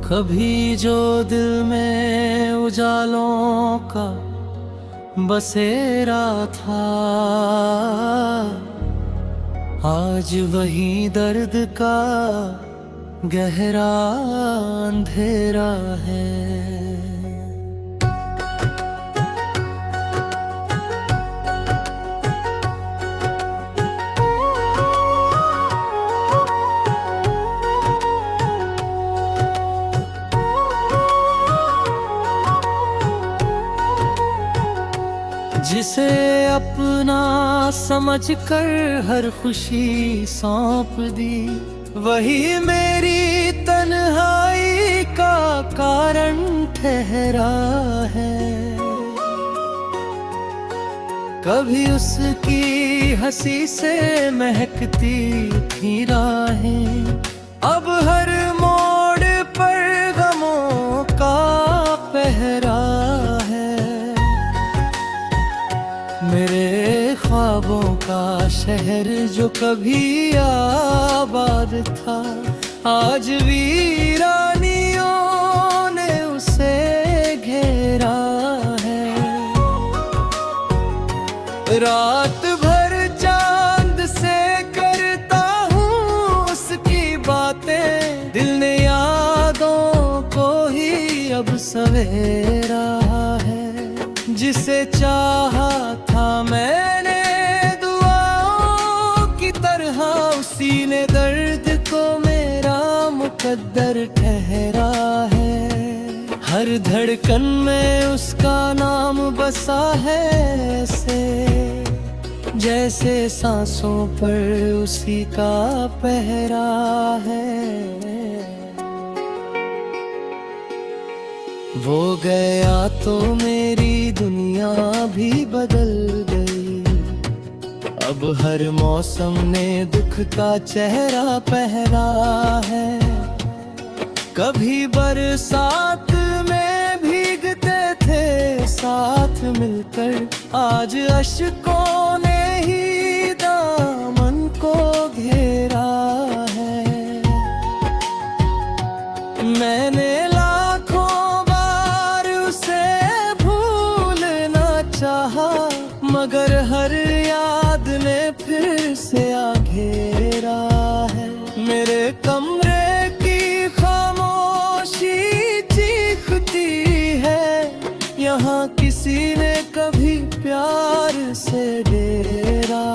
कभी जो दिल में उजालों का बसेरा था, आज वही दर्द का गहरा अंधेरा है। जिसे अपना समझकर हर खुशी सौंप दी, वही मेरी तन्हाई का कारण ठहरा है। कभी उसकी हंसी से महकती थी राहें, अब हर मोड़ पर गमों का पहरा है। मेरे ख्वाबों का शहर जो कभी आबाद था, आज वीरानियों ने उसे घेरा है। रात भर चांद से करता हूँ उसकी बातें, दिल ने यादों को ही अब सवेरा है। जिसे चाहा था मैंने दुआओं की तरह, उसी ने दर्द को मेरा मुकद्दर ठहरा है। हर धड़कन में उसका नाम बसा है ऐसे, जैसे सांसों पर उसी का पहरा है। वो गया तो मेरी दुनिया भी बदल गई, अब हर मौसम ने दुख का चेहरा पहरा है। कभी बरसात में भीगते थे साथ मिलकर, आज अश्कों ने ही दामन को घेरा है। मैंने मगर हर याद ने फिर से आ घेरा है। मेरे कमरे की खामोशी चीखती है, यहाँ किसी ने कभी प्यार से डेरा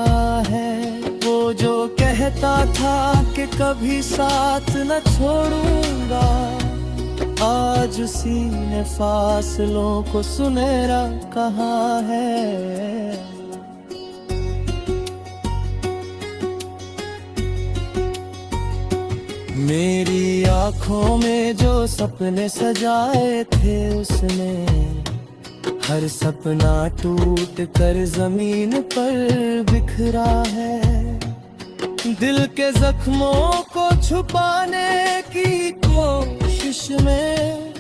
है। वो जो कहता था कि कभी साथ न छोड़ूंगा, आज उसी ने फासलों को सुनहरा कहा है। मेरी आँखों में जो सपने सजाए थे उसने, हर सपना टूट कर जमीन पर बिखरा है। दिल के जख्मों को छुपाने की कोशिश में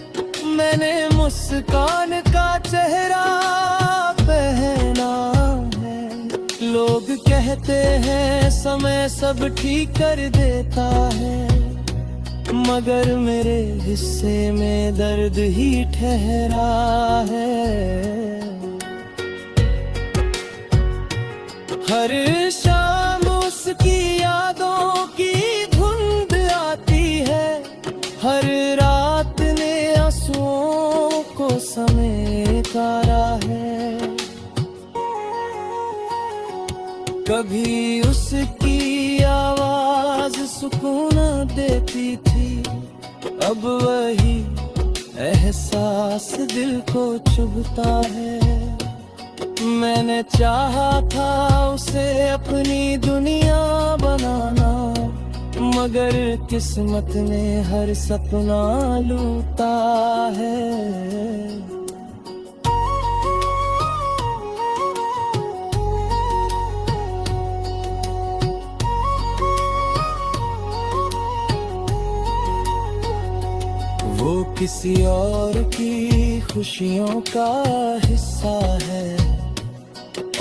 मैंने मुस्कान का चेहरा पहना है। लोग कहते हैं समय सब ठीक कर देता है, मगर मेरे हिस्से में दर्द ही ठहरा है। हर शाम उसकी यादों की धुंध आती है, हर रात ने आंसुओं को समेटा है। कभी उसकी आवाज सुकून देती थी, अब वही एहसास दिल को चुभता है। मैंने चाहा था उसे अपनी दुनिया बनाना, मगर किस्मत ने हर सपना लूटा है। वो किसी और की खुशियों का हिस्सा है,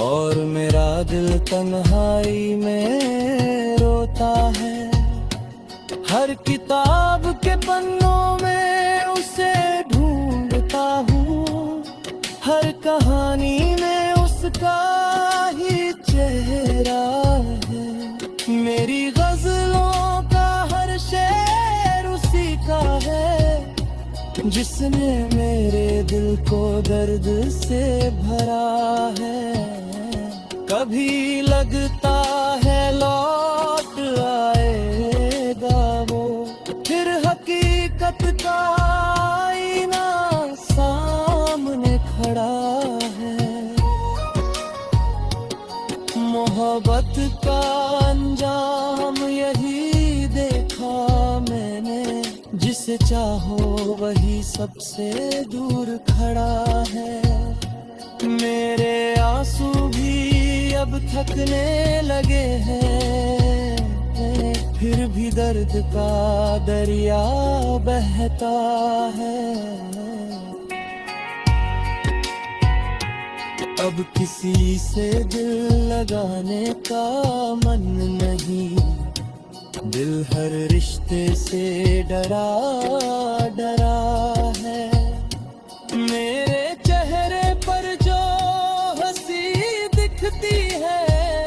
और मेरा दिल तन्हाई में रोता है। हर किताब के पन्नों में उसे ढूंढता हूँ, हर कहानी में उसका ही चेहरा है। मेरी गजलों का हर शेर उसी का है, जिसने मेरे दिल को दर्द से भरा है। कभी लगता है लौट आएगा वो, फिर हकीकत का आईना सामने खड़ा है। मोहब्बत का अंजाम यही देखा मैंने, जिसे चाहो वही सबसे दूर खड़ा है। मेरे आंसू भी अब थकने लगे हैं, फिर भी दर्द का दरिया बहता है। अब किसी से दिल लगाने का मन नहीं, दिल हर रिश्ते से डरा डरा है। मेरे चेहरे पर जो हंसी दिखती है,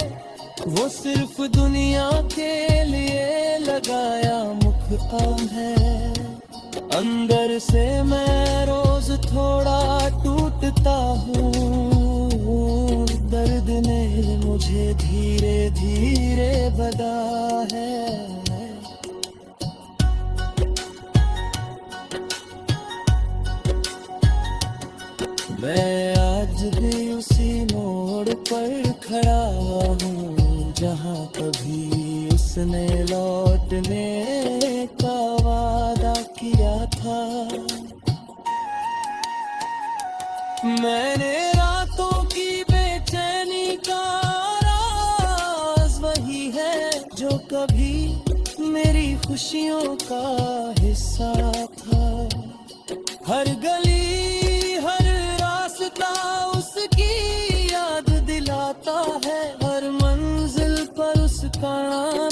वो सिर्फ दुनिया के लिए लगाया मुखौटा है। अंदर से मैं रोज थोड़ा टूटता हूँ, दर्द ने मुझे धीरे धीरे बदा है। मैं आज भी उसी मोड़ पर खड़ा हूँ, जहाँ कभी उसने लौटने का वादा किया था। मैंने रातों की बेचैनी का राज वही है, जो कभी मेरी खुशियों का हिस्सा था। हर गली हर रास्ता उसकी याद दिलाता है, हर मंजिल पर उसका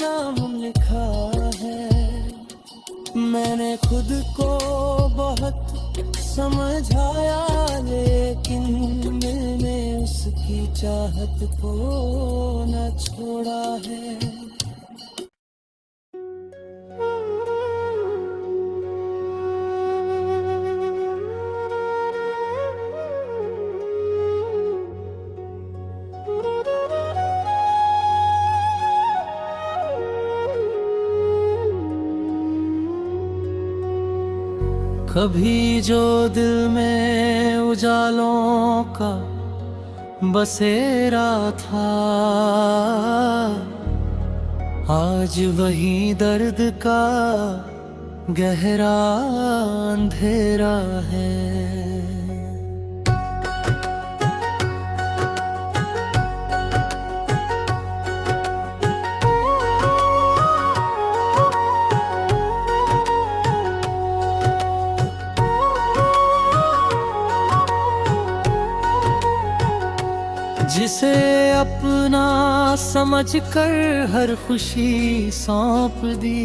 नाम लिखा है। मैंने खुद को बहुत समझाया, लेकिन दिल ने उसकी चाहत को न छोड़ा है। कभी जो दिल में उजालों का बसेरा था, आज वही दर्द का गहरा अंधेरा है। जिसे अपना समझकर हर खुशी सौंप दी,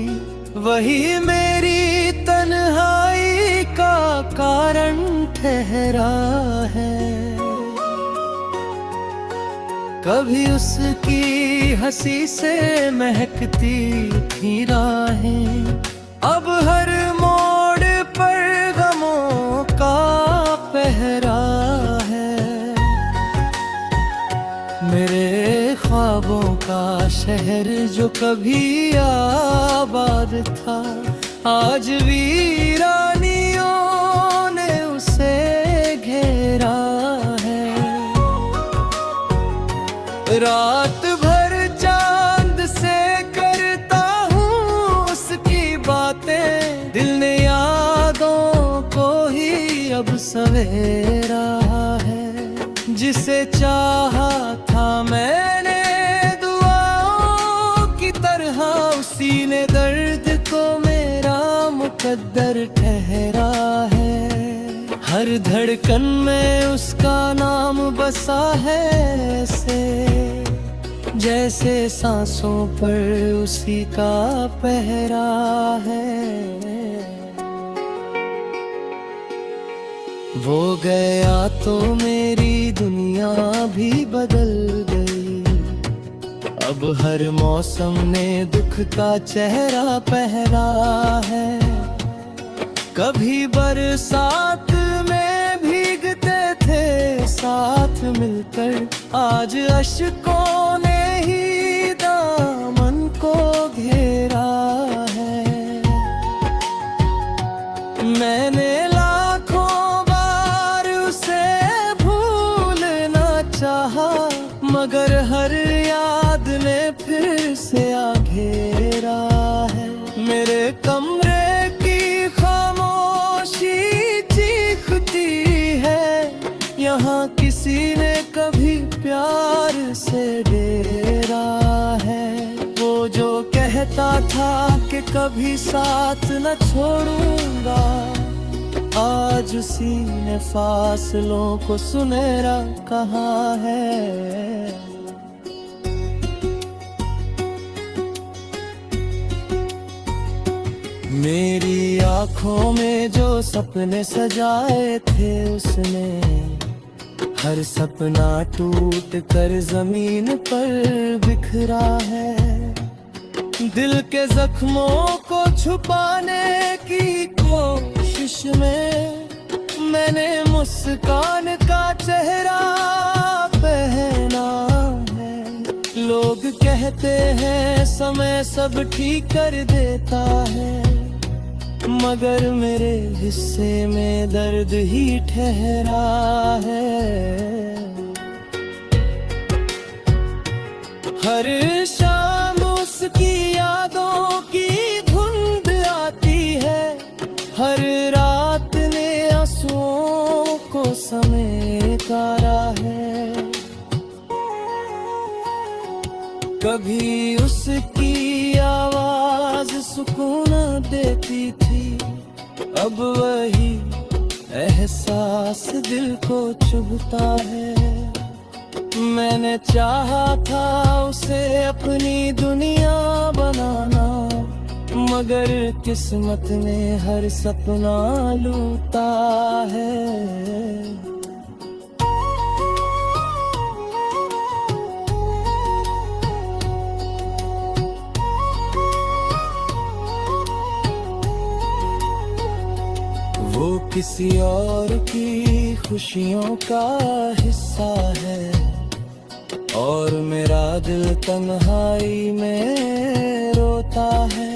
वही मेरी तन्हाई का कारण ठहरा है। कभी उसकी हंसी से महकती थी राहें, अब हर मोड़ पर गमों का पहरा है। मेरे ख्वाबों का शहर जो कभी आबाद था, आज वीरानियों ने उसे घेरा है। रात भर चांद से करता हूँ उसकी बातें, दिल ने यादों को ही अब सवेरा है। जिसे चाहा था मैंने दुआओं की तरह, उसी ने दर्द को मेरा मुकद्दर ठहरा है। हर धड़कन में उसका नाम बसा है ऐसे, जैसे सांसों पर उसी का पहरा है। वो गया तो मेरी दुनिया भी बदल गई। अब हर मौसम ने दुख का चेहरा पहरा है। कभी बरसात में भीगते थे साथ मिलकर, आज अश्कों ने ही दामन को घेरा है। मैंने लाखों बार उसे भूलना चाहा, मगर हर याद ने फिर से आ घेरा है। मेरे कमरे की खामोशी चीखती है, यहाँ किसी ने कभी प्यार से डेरा है। वो जो कहता था कि कभी साथ न छोड़ूंगा, आज उसी ने फासलों को सुनहरा कहा है। मेरी आँखों में जो सपने सजाए थे उसने, हर सपना टूट कर जमीन पर बिखरा है। दिल के जख्मों को छुपाने की कोशिश में मैंने मुस्कान का चेहरा पहना है। लोग कहते हैं समय सब ठीक कर देता है, मगर मेरे हिस्से में दर्द ही ठहरा है। हर शाम उसकी यादों की धुंध आती है, हर रात ने आंसुओं को समेटा है। कभी उसकी आवाज सुकून देती थी, अब वही एहसास दिल को चुभता है। मैंने चाहा था उसे अपनी दुनिया बनाना, मगर किस्मत ने हर सपना लूटा है। वो किसी और की खुशियों का हिस्सा है, और मेरा दिल तन्हाई में रोता है।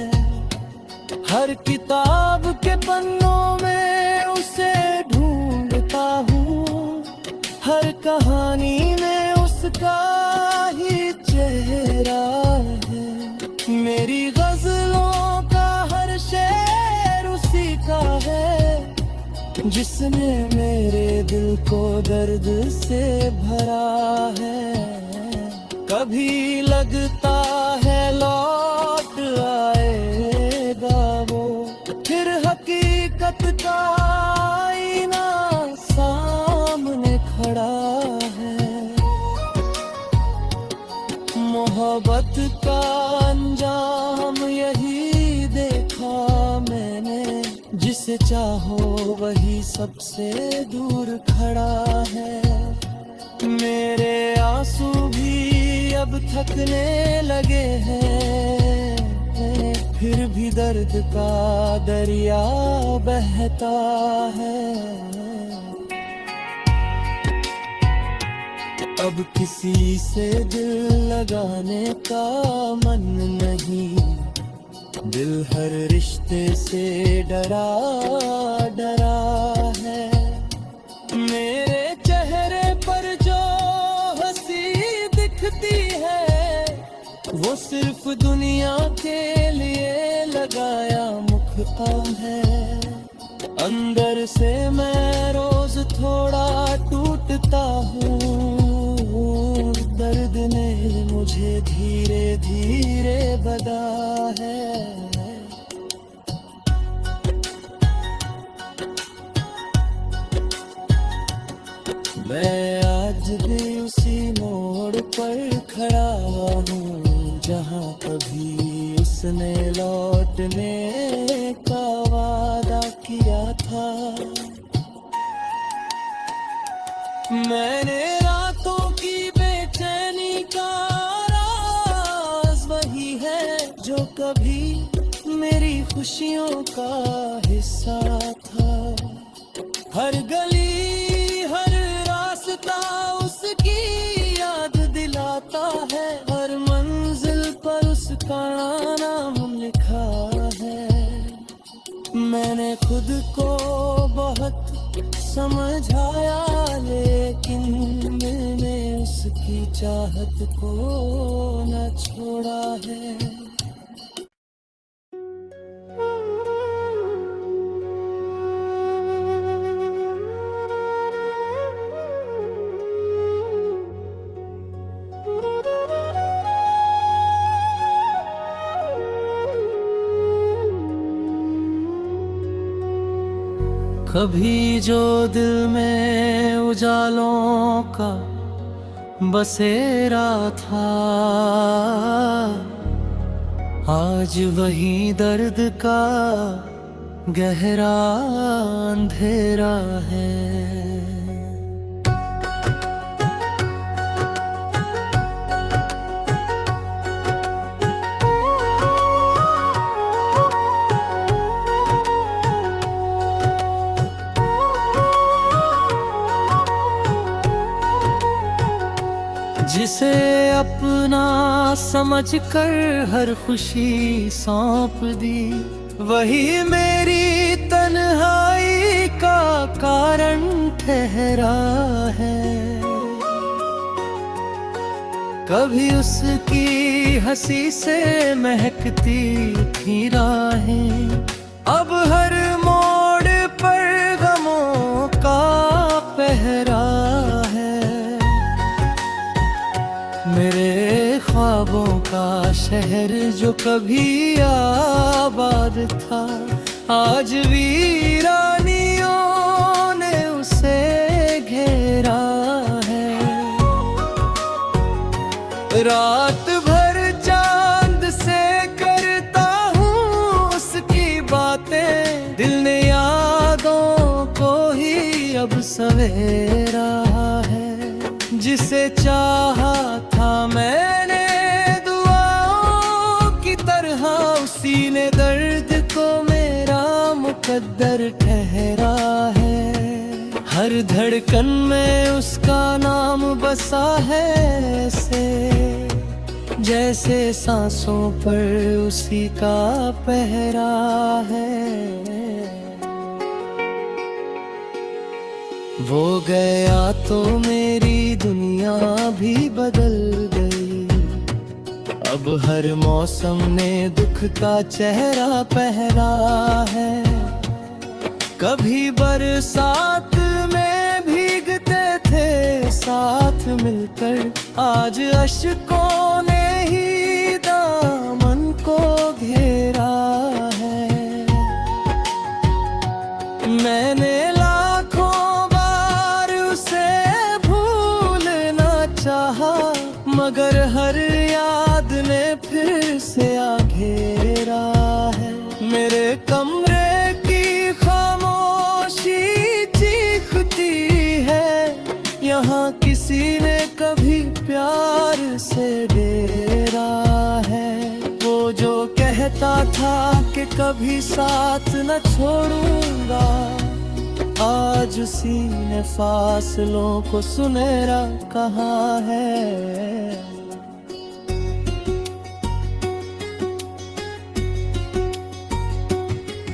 हर किताब के पन्नों में उसे ढूंढता हूँ, हर कहानी में उसका ही चेहरा है। मेरी गजलों का हर शेर उसी का है, जिसने मेरे दिल को दर्द से भरा है। कभी लगता है लौट आएगा वो, फिर हकीकत का आईना सामने खड़ा है। मोहब्बत का अंजाम यही देखा मैंने, जिसे चाहो वही सबसे दूर खड़ा है। मेरे आंसू भी अब थकने लगे हैं, फिर भी दर्द का दरिया बहता है। अब किसी से दिल लगाने का मन नहीं, दिल हर रिश्ते से डरा डरा है। मेरे चेहरे पर जो हंसी दिखती है, वो सिर्फ दुनिया के लिए लगाया मुखड़ा है। अंदर से मैं रोज थोड़ा टूटता हूँ, दर्द ने मुझे धीरे धीरे बदा है। मैं आज भी उसी मोड़ पर खड़ा हूँ, जहाँ कभी उसने लौटने का वादा किया था। मैंने रातों की बेचैनी का राज वही है जो कभी मेरी खुशियों का हिस्सा था। हर गली हर रास्ता उसकी याद दिलाता है, हर मंजिल पर उसका नाम लिखा है। मैंने खुद को बहुत समझाया, लेकिन मैंने उसकी चाहत को न छोड़ा है। कभी जो दिल में उजालों का बसेरा था, आज वही दर्द का गहरा अंधेरा है। जिसे अपना समझकर हर खुशी सौंप दी, वही मेरी तन्हाई का कारण ठहरा है। कभी उसकी हंसी से महकती थी राहें, अब हर मोड़ पर गमों का पहरा है। मेरे ख्वाबों का शहर जो कभी आबाद था, आज वीरानियों ने उसे घेरा है। रात भर चांद से करता हूँ उसकी बातें, दिल ने यादों को ही अब सवेरा है। जिसे चाहा था मैंने दुआओं की तरह, उसी ने दर्द को मेरा मुकद्दर ठहरा है। हर धड़कन में उसका नाम बसा है, ऐसे जैसे सांसों पर उसी का पहरा है। वो गया तो मेरी दुनिया भी बदल गई, अब हर मौसम ने दुख का चेहरा पहरा है। कभी बरसात में भीगते थे साथ मिलकर, आज अश्कों ने ही दामन को घेरा है। मैंने मगर हर याद ने फिर से आ घेरा है। मेरे कमरे की खामोशी चीखती है, यहाँ किसी ने कभी प्यार से डेरा है। वो जो कहता था कि कभी साथ न छोड़ूंगा, आज उसी ने फासलों को सुनहरा कहा है।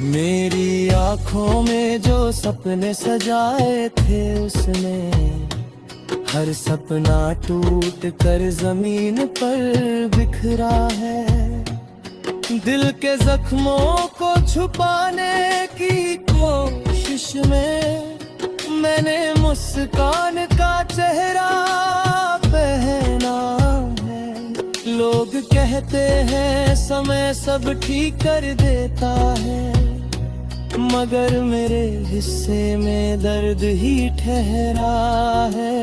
मेरी आँखों में जो सपने सजाए थे उसने, हर सपना टूट कर जमीन पर बिखरा है। दिल के जख्मों को छुपाने की कोशिश में मैंने मुस्कान का चेहरा पहना है। लोग कहते हैं समय सब ठीक कर देता है, मगर मेरे हिस्से में दर्द ही ठहरा है।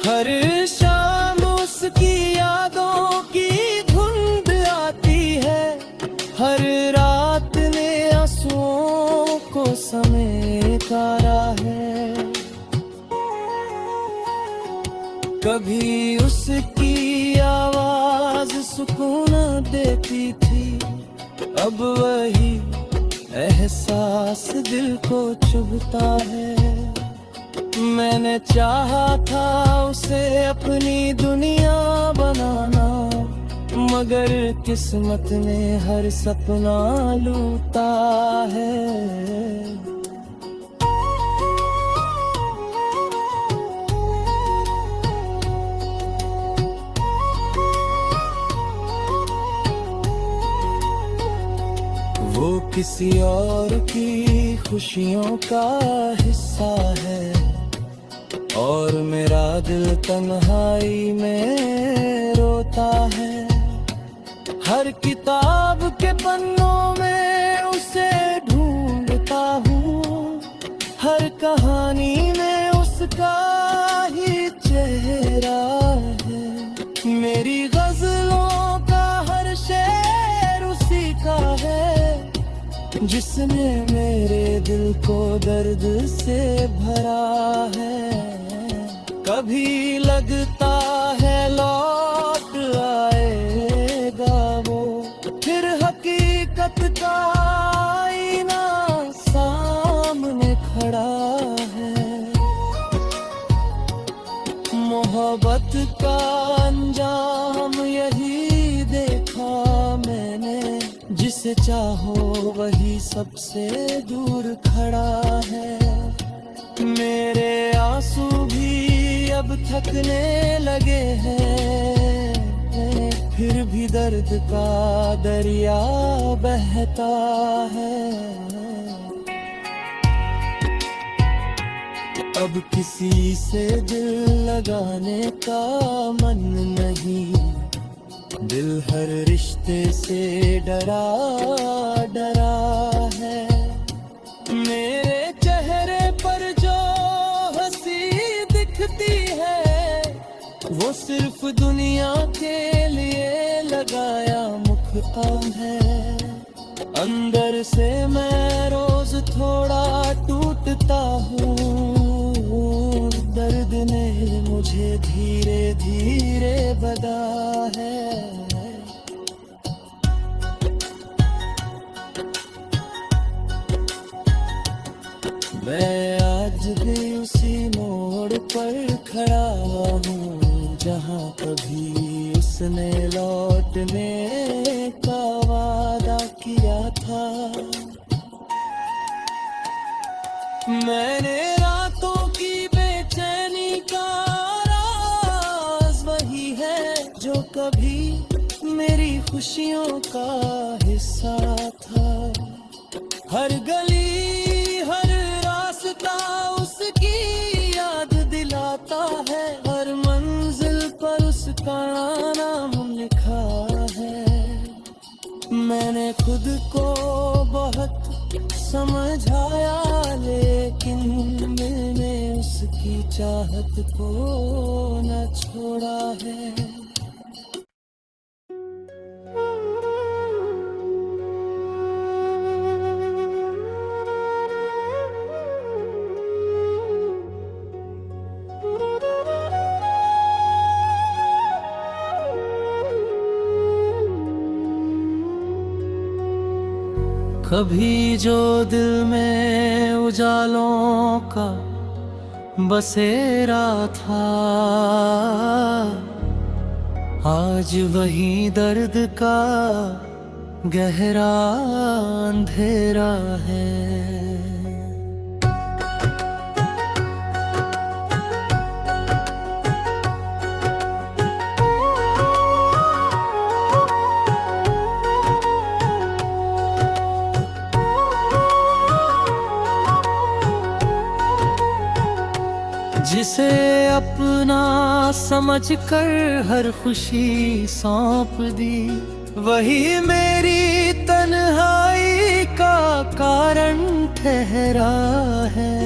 हर शाम उसकी यादों की धुंध आती है, हर रात ने आंसुओं को समेट कभी उसकी आवाज सुकून देती थी, अब वही एहसास दिल को चुभता है। मैंने चाहा था उसे अपनी दुनिया बनाना, मगर किस्मत ने हर सपना लूटा है। वो किसी और की खुशियों का हिस्सा है, और मेरा दिल तन्हाई में रोता है। हर किताब के पन्नों में उसे ढूंढता हूँ, हर कहानी में उसका ही चेहरा है। मेरी गजलों का हर शेर उसी का है, जिसने मेरे दिल को दर्द से भरा है। कभी लगता है लौट आएगा वो, फिर हकीकत का आईना सामने खड़ा है। मोहब्बत का अंजाम यही देखा मैंने, जिसे चाहो वही सबसे दूर खड़ा है। मेरे आंसू भी अब थकने लगे हैं, फिर भी दर्द का दरिया बहता है। अब किसी से दिल लगाने का मन नहीं, दिल हर रिश्ते से डरा डरा है। मेरे चेहरे पर जो हंसी दिखती है, वो सिर्फ दुनिया के लिए लगाया मुखौटा है। अंदर से मैं रोज थोड़ा टूटता हूँ, दर्द ने मुझे धीरे धीरे बदा है। मैं आज भी उसी मोड़ पर खड़ा हूँ, जहाँ कभी उसने लौटने का वादा किया था। मैंने रातों की बेचैनी का राज वही है, जो कभी मेरी खुशियों का हिस्सा था। हर गली हर रास्ता उसकी याद दिलाता है, हर मंजिल पर उसका नाम लिखा है। मैंने खुद को बहुत समझाया, लेकिन मैंने उसकी चाहत को न छोड़ा है। कभी जो दिल में उजालों का बसेरा था, आज वही दर्द का गहरा अंधेरा है। जिसे अपना समझकर हर खुशी सौंप दी, वही मेरी तन्हाई का कारण ठहरा है।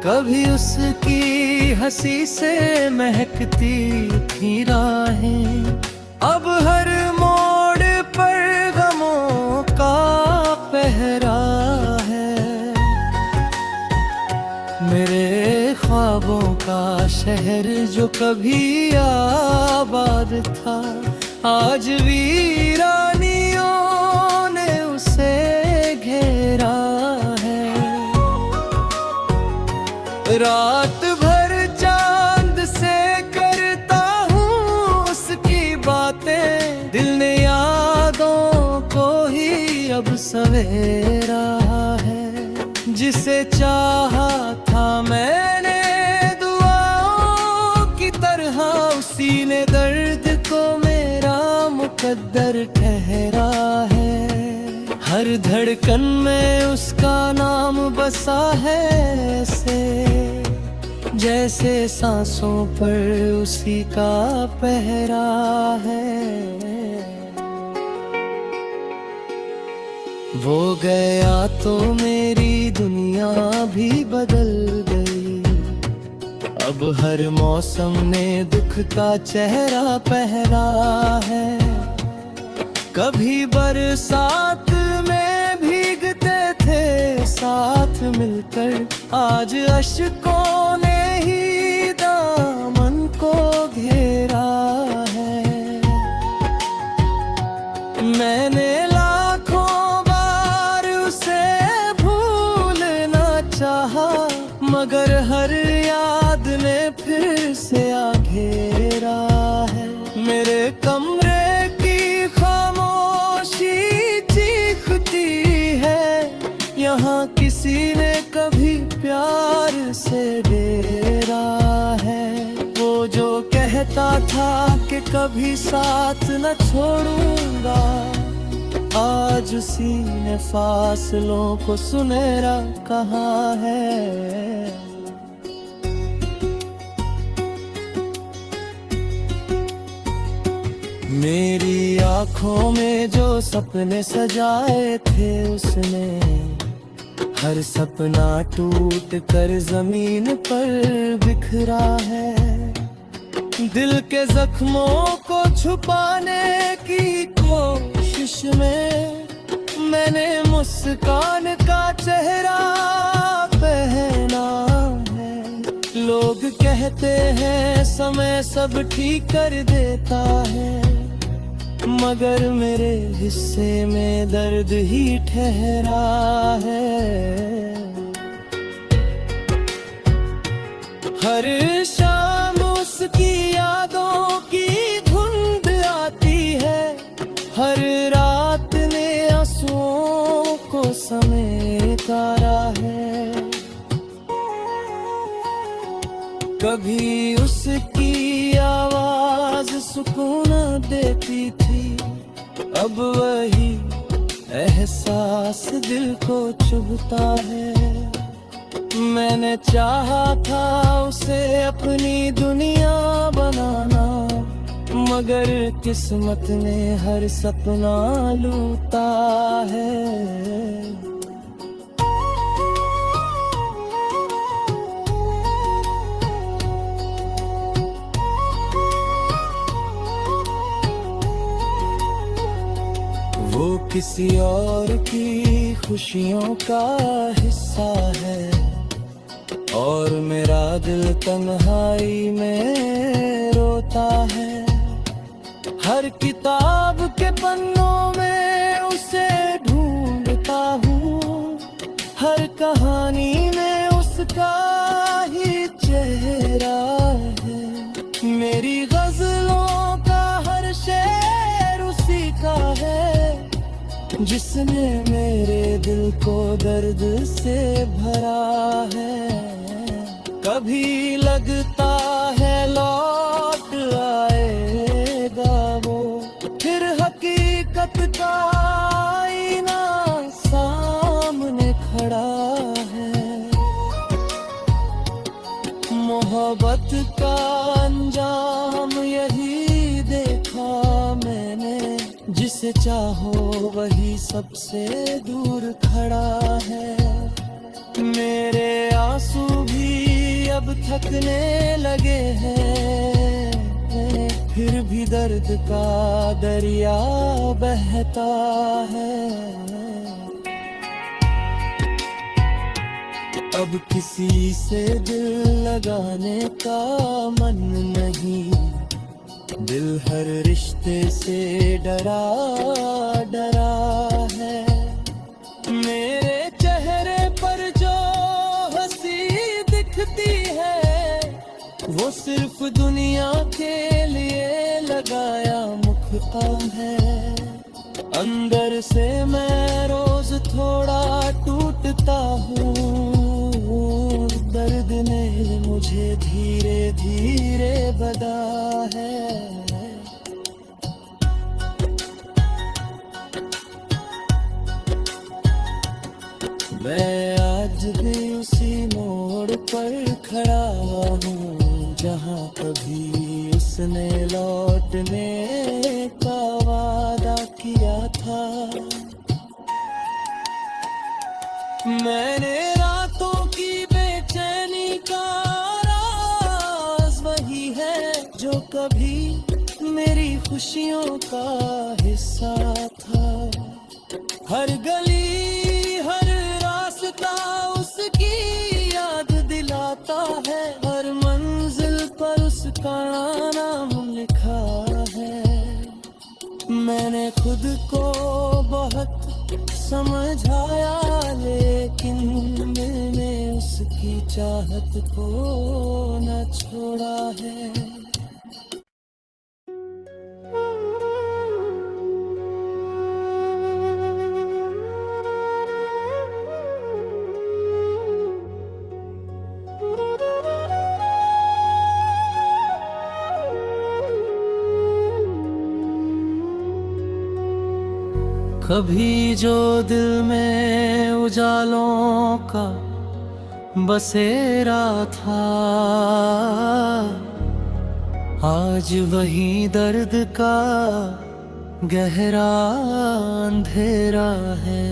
कभी उसकी हंसी से महकती थी राहें, अब हर मोड़ पर गमों का पहरा है। मेरे ख्वाबों का शहर जो कभी आबाद था, आज वीरानियों ने उसे घेरा है। रात भर चांद से करता हूँ उसकी बातें, दिल ने यादों को ही अब सवेरा है। जिसे चाहा था मैंने दुआओं की तरह, उसी ने दर्द को मेरा मुकद्दर ठहरा है। हर धड़कन में उसका नाम बसा है ऐसे, जैसे सांसों पर उसी का पहरा है। वो गया तो मेरी दुनिया भी बदल गई, अब हर मौसम ने दुख का चेहरा पहरा है। कभी बरसात में भीगते थे साथ मिलकर, आज अश्कों ने ही दामन को घेरा है। मैंने लाखों बार उसे भूलना चाहा, मगर हर याद ने फिर से आ घेरा है। मेरे कमरे की खामोशी चीखती है, यहाँ किसी ने कभी प्यार से डेरा है। वो जो कहता था कि कभी साथ न छोड़ूंगा, आज उसी ने फासलों को सुनहरा कहा है। मेरी आँखों में जो सपने सजाए थे उसने, हर सपना टूट कर जमीन पर बिखरा है। दिल के जख्मों को छुपाने की कोशिश में मैंने मुस्कान का चेहरा पहना है। लोग कहते हैं समय सब ठीक कर देता है, मगर मेरे हिस्से में दर्द ही ठहरा है। हर शाम उसकी यादों की धुंध आती है, हर रात ने आंसुओं को समेटा है। कभी उसकी आवाज सुकून देती थी, अब वही एहसास दिल को चुभता है। मैंने चाहा था उसे अपनी दुनिया बनाना, मगर किस्मत ने हर सपना लूटा है। वो किसी और की खुशियों का हिस्सा है, और मेरा दिल तन्हाई में रोता है। हर किताब के पन्नों में उसे ढूंढता हूँ, हर कहानी में उसका ही चेहरा है। मेरी गजलों का हर शेर उसी का है, जिसने मेरे दिल को दर्द से भरा है। कभी लगता है लौट आएगा वो, फिर हकीकत का आईना सामने खड़ा है। मोहब्बत का अंजाम यही देखा मैंने, जिसे चाहो वही सबसे दूर खड़ा है। मेरे आंसू भी अब थकने लगे हैं, फिर भी दर्द का दरिया बहता है। अब किसी से दिल लगाने का मन नहीं, दिल हर रिश्ते से डरा डरा है। मेरे चेहरे पर जो हंसी दिखती है, वो सिर्फ दुनिया के लिए लगाया मुखड़ा है। अंदर से मैं रोज थोड़ा टूटता हूँ, दर्द ने मुझे धीरे धीरे बदा है। मैं आज भी उसी मोड़ पर खड़ा हूँ, जहाँ कभी उसने लौटने का वादा किया था। मैंने रातों की बेचैनी का राज वही है, जो कभी मेरी खुशियों का हिस्सा था। हर गली हर रास्ता उसकी याद दिलाता है, हर मंजिल पर उसका नाम लिखा है। मैंने खुद को बहुत समझाया, लेकिन दिल ने उसकी चाहत को न छोड़ा है। कभी जो दिल में उजालों का बसेरा था, आज वही दर्द का गहरा अंधेरा है।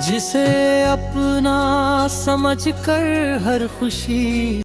जिसे अपना समझकर हर खुशी